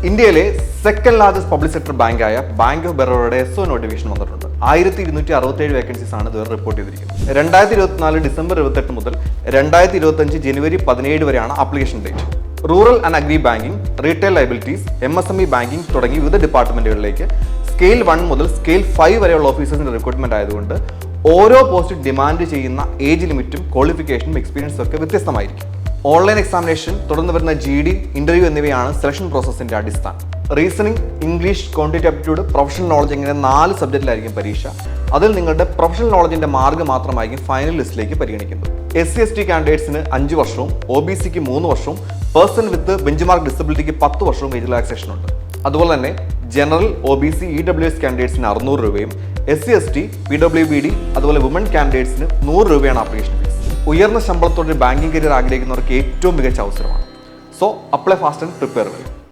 ഇന്ത്യയിലെ second largest public sector ബാങ്കായ bank of ബറോഡയുടെ SO നോട്ടിഫിക്കേഷൻ വന്നിട്ടുണ്ട്. 1267 വേക്കൻസീസ് ആണ് ഇതുവരെ റിപ്പോർട്ട് ചെയ്തിരിക്കുന്നത്. 2024 ഡിസംബർ 28 മുതൽ 2025 ജനുവരി 17 വരെയാണ് application date. Rural and agri banking, retail liabilities, MSME banking തുടങ്ങി വിവിധ ഡിപ്പാർട്ട്മെന്റുകളിലേക്ക് സ്കെയിൽ 1 മുതൽ സ്കെയിൽ 5 വരെയുള്ള ഓഫീസേഴ്സിന്റെ റിക്രൂട്ട്മെന്റ് ആയതുകൊണ്ട് ഓരോ പോസ്റ്റ് ഡിമാൻഡ് ചെയ്യുന്ന ഏജ് ലിമിറ്റും ക്വാളിഫിക്കേഷനും എക്സ്പീരിയൻസും ഒക്കെ വ്യത്യസ്തമായിരിക്കും. ഓൺലൈൻ എക്സാമിനേഷൻ, തുടർന്ന് വരുന്ന GD, ഇന്റർവ്യൂ എന്നിവയാണ് സെലക്ഷൻ പ്രോസസ്സിന്റെ അടിസ്ഥാനം. Reasoning, English, quantity aptitude, professional knowledge ഇങ്ങനെ 4 സബ്ജക്റ്റിലായിരിക്കും പരീക്ഷ. അതിൽ നിങ്ങളുടെ പ്രൊഫഷണൽ നോളജിന്റെ മാർക്ക് മാത്രമായിരിക്കും ഫൈനൽ ലിസ്റ്റിലേക്ക് പരിഗണിക്കുന്നത്. SC/ST കാൻഡിഡേറ്റ്സിന് 5 വർഷവും OBCക്ക് 3 വർഷവും പേഴ്സൺ വിത്ത് ബെഞ്ച് മാർക്ക് ഡിസബിലിറ്റിക്ക് 10 വർഷവും ഏജ് റിലാക്സേഷൻ ഉണ്ട്. അതുപോലെ തന്നെ ജനറൽ, OBC, EWS കാൻഡിഡേറ്റ്സിന് 600 രൂപയും SC/ST, PWBD അതുപോലെ വുമൺ കാൻഡിഡേറ്റ്സിന് 100 രൂപയാണ് ആപ്ലിക്കേഷൻ ഫീസ്. ഉയർന്ന ശമ്പളത്തോടെ ബാങ്കിംഗ് കരിയർ ആഗ്രഹിക്കുന്നവർക്ക് ഏറ്റവും മികച്ച അവസരമാണ്. So apply fast and prepare well.